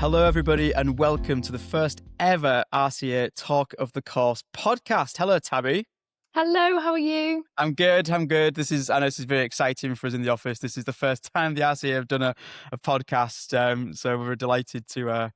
Hello, everybody, and welcome to the first ever RCA Talk of the Course podcast. Hello, Tabby. Hello, how are you? I'm good. I know this is very exciting for us in the office. This is the first time the RCA have done a podcast, so we're delighted to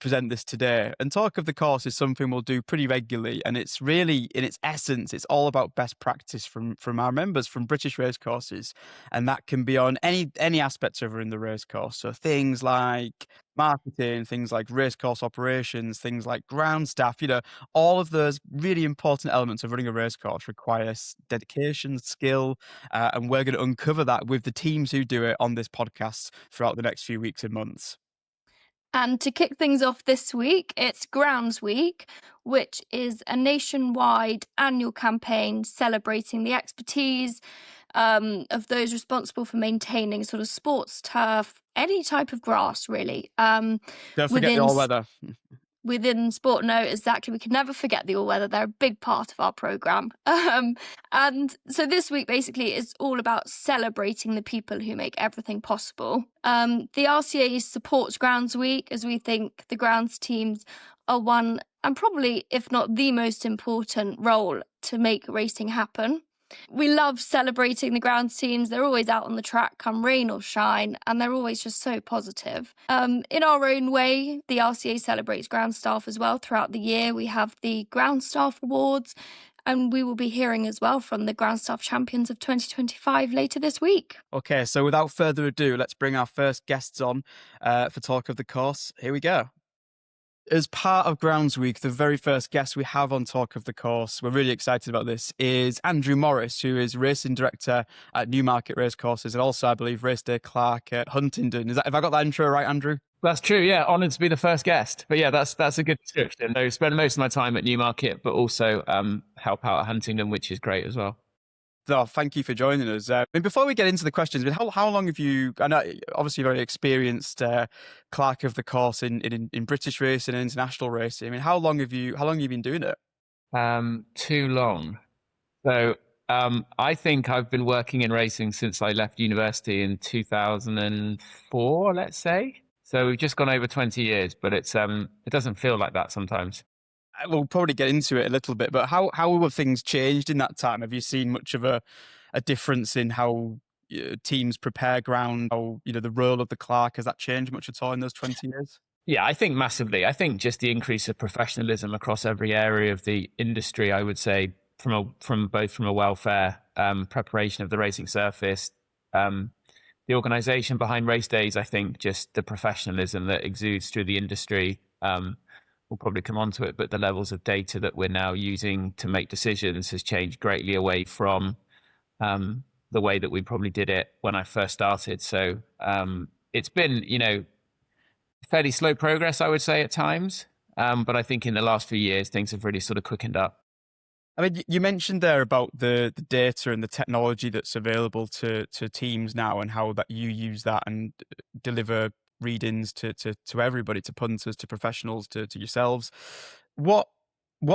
present this today. And Talk of the Course is something we'll do pretty regularly, and it's really, in its essence, it's all about best practice from our members from British racecourses, and that can be on any aspects of in the racecourse. So things like marketing, things like racecourse operations, things like ground staff, all of those really important elements of running a racecourse require dedication, skill, and we're going to uncover that with the teams who do it on this podcast throughout the next few weeks and months. And to kick things off this week, it's GroundsWeek, which is a nationwide annual campaign celebrating the expertise of those responsible for maintaining sort of sports turf, any type of grass, really. Don't forget the all-weather. Within sport, no, exactly. We can never forget the all-weather. They're a big part of our programme. And so this week basically is all about celebrating the people who make everything possible. The RCA supports Grounds Week as we think the grounds teams are one and probably, if not the most important role to make racing happen. We love celebrating the grounds teams. They're always out on the track, come rain or shine, and they're always just so positive. In our own way, the RCA celebrates ground staff as well throughout the year. We have the Ground Staff Awards, and we will be hearing as well from the Ground Staff Champions of 2025 later this week. Okay, so without further ado, let's bring our first guests on for Talk of the Course. Here we go. As part of Grounds Week, the very first guest we have on Talk of the Course, we're really excited about this, is Andrew Morris, who is racing director at Newmarket Racecourses and also, I believe, race day clerk at Huntingdon. Have I got that intro right, Andrew? That's true, yeah. Honoured to be the first guest. But yeah, that's a good description. I spend most of my time at Newmarket, but also help out at Huntingdon, which is great as well. So thank you for joining us. Before we get into the questions, how long have you, I know obviously very experienced clerk of the course in British racing and international racing. How long have you been doing it? Too long. So I think I've been working in racing since I left university in 2004, let's say. So we've just gone over 20 years, but it doesn't feel like that sometimes. We'll probably get into it a little bit, but how have things changed in that time? Have you seen much of a difference in how teams prepare ground? How the role of the clerk, has that changed much at all in those 20 years? Yeah, I think massively. I think just the increase of professionalism across every area of the industry, I would say, from a welfare, preparation of the racing surface, the organisation behind race days. I think just the professionalism that exudes through the industry. We'll probably come on to it, but the levels of data that we're now using to make decisions has changed greatly away from the way that we probably did it when I first started. So it's been, fairly slow progress, I would say, at times. But I think in the last few years, things have really sort of quickened up. You mentioned there about the data and the technology that's available to teams now and how that you use that and deliver readings to everybody, to punters, to professionals, to yourselves. What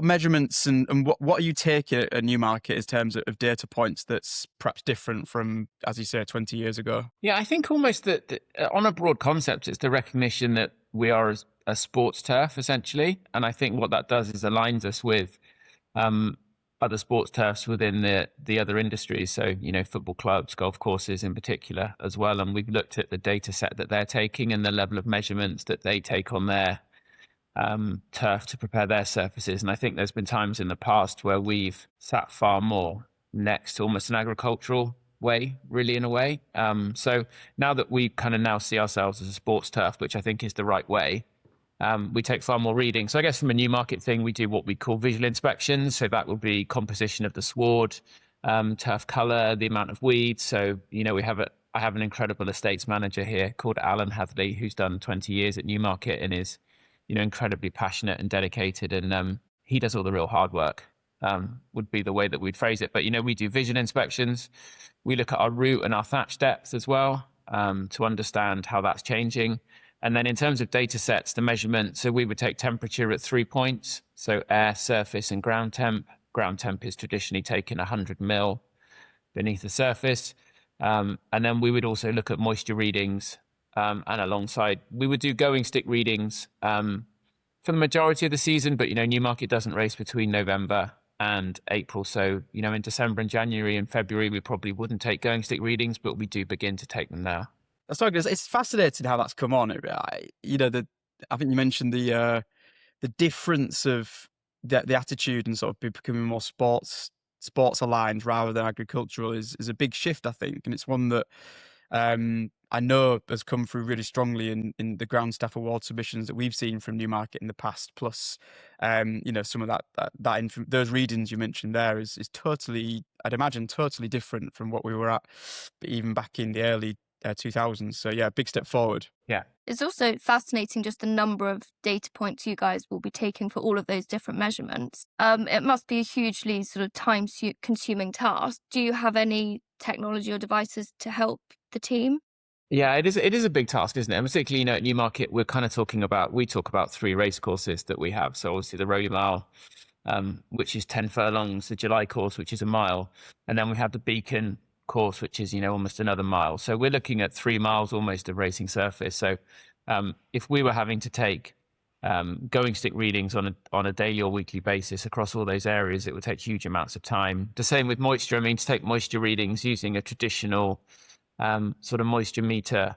measurements and what are you taking at Newmarket in terms of data points that's perhaps different from, as you say, 20 years ago? Yeah, I think almost that on a broad concept, it's the recognition that we are a sports turf, essentially. And I think what that does is aligns us with other sports turfs within the other industries. So, football clubs, golf courses in particular as well. And we've looked at the data set that they're taking and the level of measurements that they take on their turf to prepare their surfaces. And I think there's been times in the past where we've sat far more next to almost an agricultural way, really, in a way. So now that we kind of now see ourselves as a sports turf, which I think is the right way, we take far more readings. So I guess from a Newmarket thing, we do what we call visual inspections. So that would be composition of the sward, turf colour, the amount of weeds. So, I have an incredible estates manager here called Alan Hadley, who's done 20 years at Newmarket and is, incredibly passionate and dedicated. And he does all the real hard work, would be the way that we'd phrase it. But, we do vision inspections. We look at our root and our thatch depth as well to understand how that's changing. And then in terms of data sets, the measurement, so we would take temperature at 3 points. So air, surface and ground temp. Ground temp is traditionally taken 100 mil beneath the surface. And then we would also look at moisture readings and alongside, we would do going stick readings for the majority of the season, but, Newmarket doesn't race between November and April. So, in December and January and February, we probably wouldn't take going stick readings, but we do begin to take them now. That's not good. It's fascinating how that's come on. I think you mentioned the difference of the attitude and sort of becoming more sports aligned rather than agricultural is a big shift, I think, and it's one that I know has come through really strongly in the ground staff award submissions that we've seen from Newmarket in the past. Plus, some of those readings you mentioned there is totally, I'd imagine, totally different from what we were at even back in the early 2000s. So yeah, big step forward. Yeah. It's also fascinating just the number of data points you guys will be taking for all of those different measurements. It must be a hugely sort of time-consuming task. Do you have any technology or devices to help the team? Yeah, it is a big task, isn't it? And particularly, at Newmarket, we talk about 3 race courses that we have. So obviously the Rowley Mile, which is 10 furlongs, the July course, which is a mile, and then we have the Beacon course, which is almost another mile. So we're looking at 3 miles almost of racing surface. So if we were having to take going stick readings on a daily or weekly basis across all those areas, it would take huge amounts of time. The same with moisture. I mean, to take moisture readings using a traditional sort of moisture meter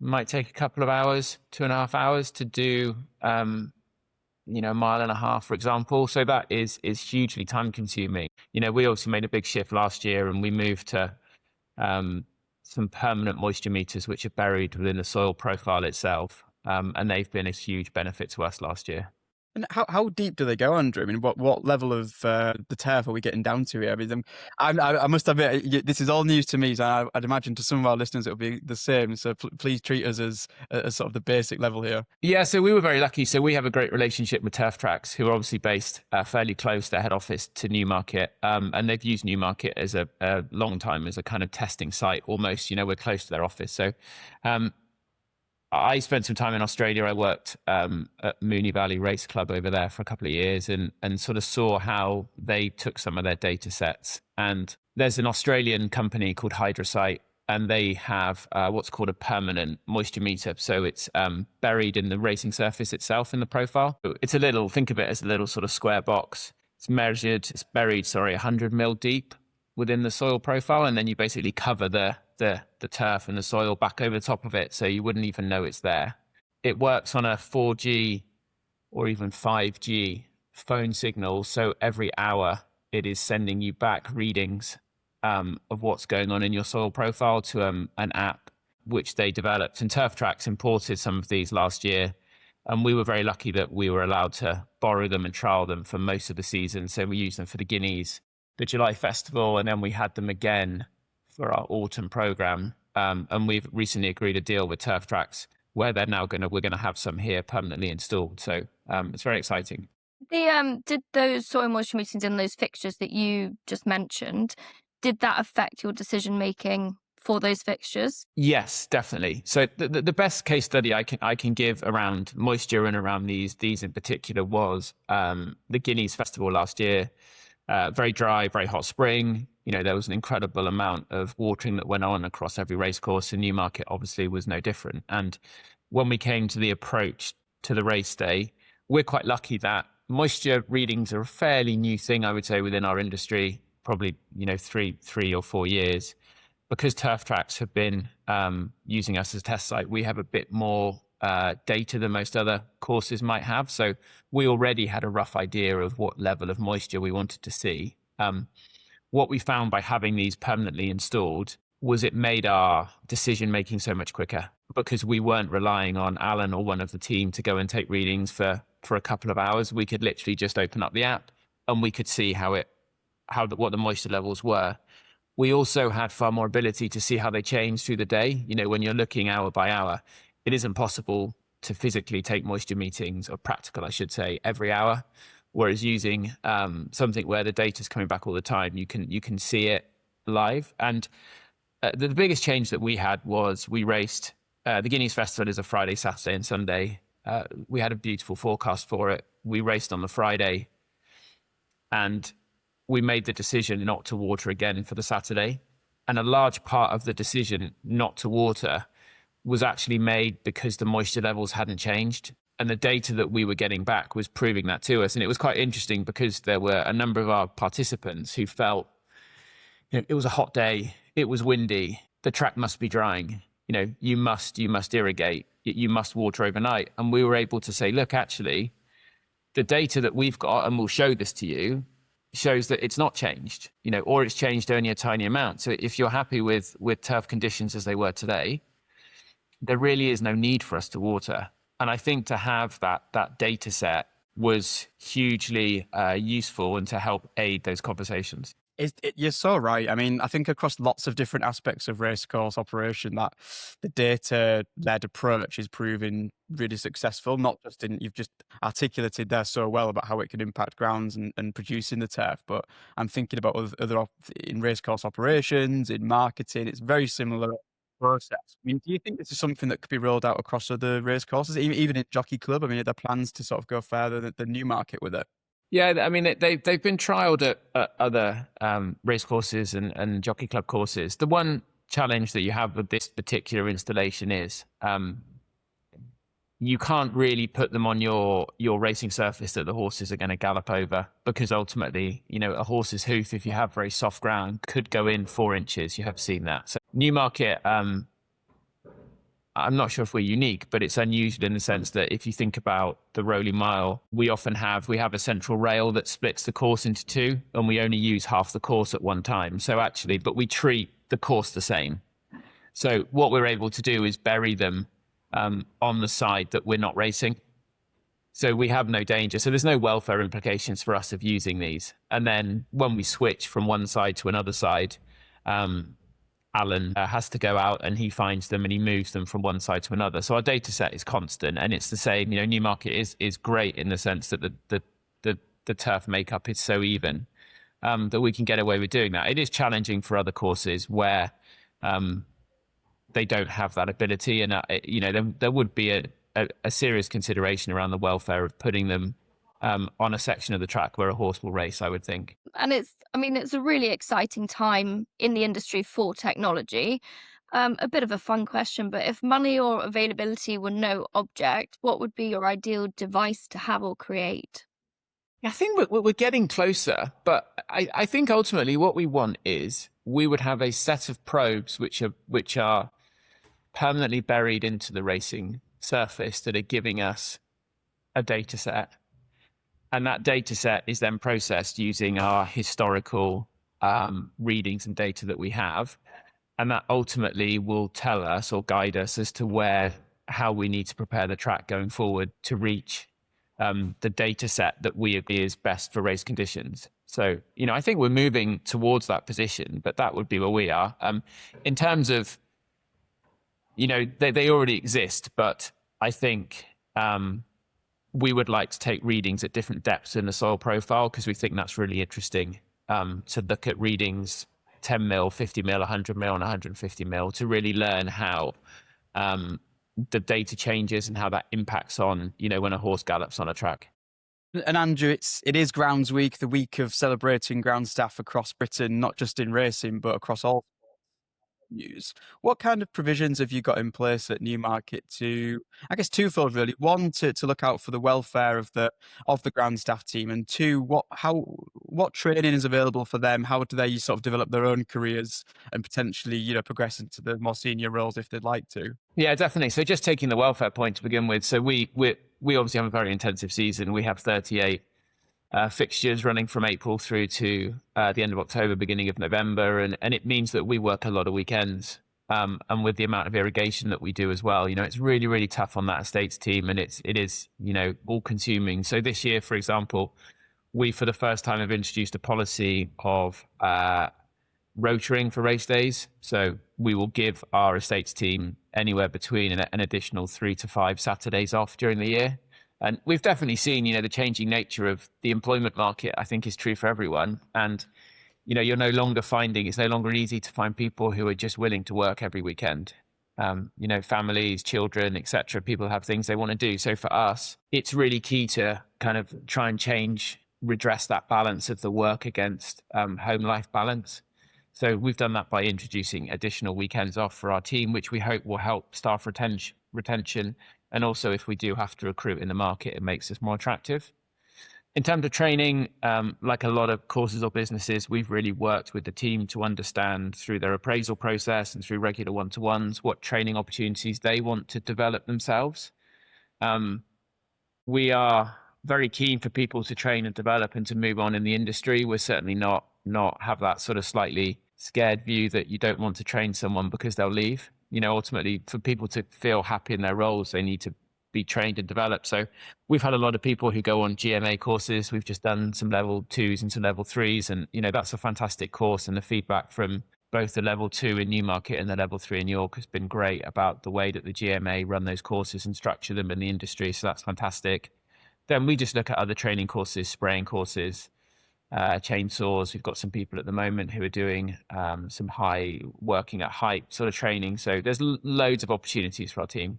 might take a couple of hours, 2.5 hours to do a mile and a half, for example. So that is hugely time consuming. We obviously made a big shift last year and we moved to some permanent moisture meters, which are buried within the soil profile itself. And they've been a huge benefit to us last year. And how deep do they go, Andrew? I mean, what level of the turf are we getting down to here? I mean, I must admit, this is all news to me, so I'd imagine to some of our listeners it'll be the same. So please treat us as sort of the basic level here. Yeah, so we were very lucky. So we have a great relationship with Turf Tracks, who are obviously based fairly close, their head office, to Newmarket. And they've used Newmarket as a long time as a kind of testing site almost. We're close to their office. So I spent some time in Australia. I worked at Moonee Valley Race Club over there for a couple of years and sort of saw how they took some of their data sets. And there's an Australian company called Hydrosite, and they have what's called a permanent moisture meter. So it's buried in the racing surface itself in the profile. Think of it as a little sort of square box. It's buried 100 mil deep within the soil profile. And then you basically cover the turf and the soil back over the top of it, so you wouldn't even know it's there. It works on a 4G or even 5G phone signal, so every hour it is sending you back readings of what's going on in your soil profile to an app which they developed. And Turf Tracks imported some of these last year, and we were very lucky that we were allowed to borrow them and trial them for most of the season. So we used them for the Guineas, the July Festival, and then we had them again for our autumn program, and we've recently agreed a deal with Turf Tracks where we're going to have some here permanently installed. So it's very exciting. Did those soil moisture meters in those fixtures that you just mentioned, did that affect your decision making for those fixtures? Yes, definitely. So the best case study I can give around moisture and around these in particular was the Guineas Festival last year. Very dry, very hot spring. There was an incredible amount of watering that went on across every race course, and Newmarket obviously was no different. And when we came to the approach to the race day, we're quite lucky that moisture readings are a fairly new thing, I would say, within our industry, probably, 3 or 4 years. Because Turf Tracks have been using us as a test site, we have a bit more data than most other courses might have. So we already had a rough idea of what level of moisture we wanted to see. What we found by having these permanently installed was it made our decision making so much quicker, because we weren't relying on Alan or one of the team to go and take readings for a couple of hours. We could literally just open up the app and we could see what the moisture levels were. We also had far more ability to see how they change through the day. When you're looking hour by hour, it isn't possible to physically take moisture meetings, or practical, I should say, every hour. Whereas using something where the data is coming back all the time, you can see it live. And the biggest change that we had was we raced. The Guineas Festival is a Friday, Saturday, and Sunday. We had a beautiful forecast for it. We raced on the Friday, and we made the decision not to water again for the Saturday. And a large part of the decision not to water was actually made because the moisture levels hadn't changed. And the data that we were getting back was proving that to us. And it was quite interesting because there were a number of our participants who felt, it was a hot day, it was windy, the track must be drying. You must irrigate, you must water overnight. And we were able to say, look, actually, the data that we've got, and we'll show this to you, shows that it's not changed, or it's changed only a tiny amount. So if you're happy with turf conditions as they were today, there really is no need for us to water. And I think to have that data set was hugely useful and to help aid those conversations. You're so right. I mean, I think across lots of different aspects of racecourse operation, that the data-led approach is proving really successful. Not just you've just articulated there so well about how it can impact grounds and producing the turf, but I'm thinking about other in racecourse operations, in marketing. It's very similar process. I mean, do you think this is something that could be rolled out across other racecourses, even in Jockey Club? I mean, are there plans to sort of go further than Newmarket with it? Yeah, I mean, they've been trialled at other race courses and Jockey Club courses. The one challenge that you have with this particular installation is you can't really put them on your racing surface that the horses are going to gallop over, because ultimately, a horse's hoof, if you have very soft ground, could go in 4 inches. You have seen that. So Newmarket, I'm not sure if we're unique, but it's unusual in the sense that if you think about the Rolling Mile, we have a central rail that splits the course into 2, and we only use half the course at one time. So actually, but we treat the course the same. So what we're able to do is bury them on the side that we're not racing. So we have no danger. So there's no welfare implications for us of using these. And then when we switch from one side to another side, Alan has to go out and he finds them and he moves them from one side to another. So our data set is constant, and it's the same. Newmarket is great in the sense that the turf makeup is so even that we can get away with doing that. It is challenging for other courses where they don't have that ability, and there would be a serious consideration around the welfare of putting them on a section of the track where a horse will race, I would think. And it's a really exciting time in the industry for technology. A bit of a fun question, but if money or availability were no object, what would be your ideal device to have or create? I think we're getting closer, but I think ultimately what we want is we would have a set of probes which are permanently buried into the racing surface that are giving us a data set. And that data set is then processed using our historical readings and data that we have. And that ultimately will tell us or guide us as to how we need to prepare the track going forward to reach the data set that we agree is best for race conditions. So, I think we're moving towards that position, but that would be where we are. In terms of, they already exist, but I think we would like to take readings at different depths in the soil profile, because we think that's really interesting to look at readings 10 mil, 50 mil, 100 mil, and 150 mil to really learn how the data changes and how that impacts on, when a horse gallops on a track. And Andrew, it is GroundsWeek, the week of celebrating ground staff across Britain, not just in racing, but across all news. What kind of provisions have you got in place at Newmarket to, I guess, twofold really? One, to look out for the welfare of the ground staff team, and two, what training is available for them? How do they sort of develop their own careers and potentially, progress into the more senior roles if they'd like to? Yeah, definitely. So just taking the welfare point to begin with. So we obviously have a very intensive season. We have 38 fixtures running from April through to the end of October, beginning of November. And it means that we work a lot of weekends. And with the amount of irrigation that we do as well, it's really, really tough on that estates team, and it is, all consuming. So this year, for example, we, for the first time, have introduced a policy of rotoring for race days. So we will give our estates team anywhere between an additional 3 to 5 Saturdays off during the year. And we've definitely seen, the changing nature of the employment market, I think, is true for everyone. And, you're no longer it's no longer easy to find people who are just willing to work every weekend. Families, children, etc. People have things they want to do. So for us, it's really key to kind of try and redress that balance of the work against home life balance. So we've done that by introducing additional weekends off for our team, which we hope will help staff retention. And also, if we do have to recruit in the market, it makes us more attractive. In terms of training, like a lot of courses or businesses, we've really worked with the team to understand through their appraisal process and through regular one-to-ones what training opportunities they want to develop themselves. We are very keen for people to train and develop and to move on in the industry. We're certainly not have that sort of slightly scared view that you don't want to train someone because they'll leave. Ultimately, for people to feel happy in their roles, they need to be trained and developed. So we've had a lot of people who go on GMA courses. We've just done some level 2s and some level 3s, and that's a fantastic course, and the feedback from both the level 2 in Newmarket and the level 3 in York has been great about the way that the GMA run those courses and structure them in the industry. So that's fantastic. Then we just look at other training courses, spraying courses, chainsaws. We've got some people at the moment who are doing some working at height sort of training. So there's loads of opportunities for our team.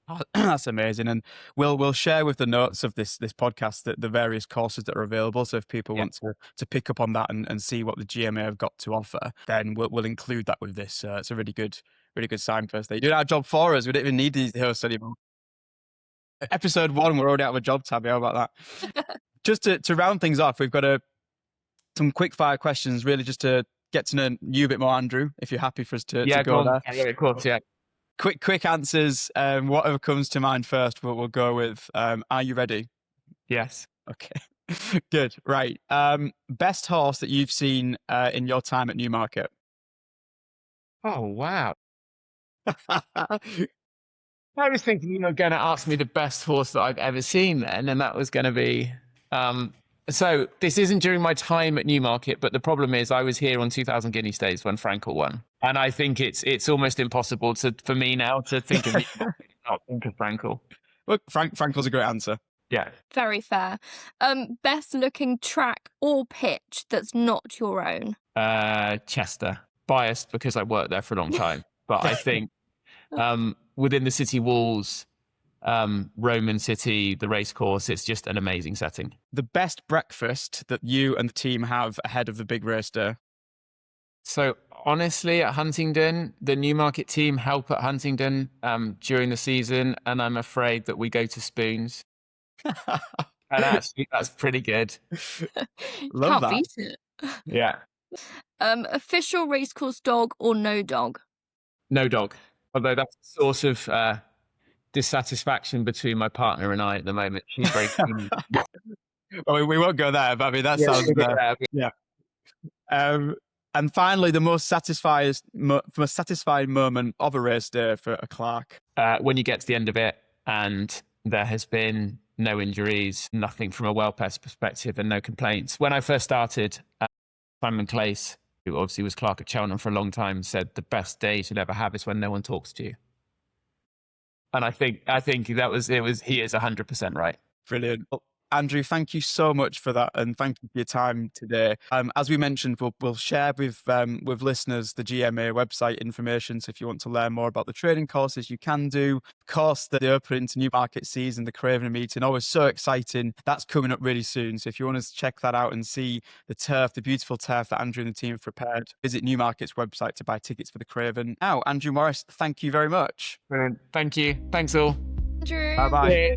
Oh, that's amazing, and we'll share with the notes of this podcast the various courses that are available. So if people want to pick up on that and see what the GMA have got to offer, then we'll include that with this. It's a really good signpost. They're doing our job for us. We don't even need these hosts anymore. Episode 1, we're already out of a job, Tabby. How about that? Just to round things off, we've got some quick fire questions, really, just to get to know you a bit more, Andrew. If you're happy for us to go there. Yeah, of course. Yeah. Quick answers. Whatever comes to mind first, we'll go with. Are you ready? Yes. Okay. Good. Right. Best horse that you've seen in your time at Newmarket? Oh, wow. I was thinking you were going to ask me the best horse that I've ever seen then, and that was going to be... So this isn't during my time at Newmarket, but the problem is I was here on 2000 Guinea Stakes when Frankel won. And I think it's almost impossible for me now to think of Newmarket, not think of Frankel. Look, Frankel's a great answer. Yeah. Very fair. Best looking track or pitch that's not your own? Chester. Biased because I worked there for a long time. But I think within the city walls, Roman City, the racecourse, it's just an amazing setting. The best breakfast that you and the team have ahead of the big race day? So honestly, at Huntingdon, the Newmarket team help at Huntingdon during the season, and I'm afraid that we go to Spoons. And actually, that's pretty good. Love Can't that. beat it. Yeah. Official racecourse dog or no dog? No dog. Although that's a source of dissatisfaction between my partner and I at the moment. She's very keen. Well, we won't go there, but I mean, that sounds... Yeah. And finally, the most satisfying moment of a race day for a Clark? When you get to the end of it and there has been no injuries, nothing from a well-pest perspective, and no complaints. When I first started, Simon Clace, who obviously was Clark at Cheltenham for a long time, said the best days you'll ever have is when no one talks to you. And I think he is 100% right. Brilliant. Well, Andrew, thank you so much for that, and thank you for your time today. As we mentioned, we'll share with listeners the GMA website information. So if you want to learn more about the training courses, you can do. Of course, the opening to Newmarket season, the Craven meeting, always so exciting. That's coming up really soon. So if you want to check that out and see the beautiful turf that Andrew and the team have prepared, visit Newmarket's website to buy tickets for the Craven. Now, Andrew Morris, thank you very much. Brilliant. Thank you. Thanks all. Andrew. Bye-bye. Yeah.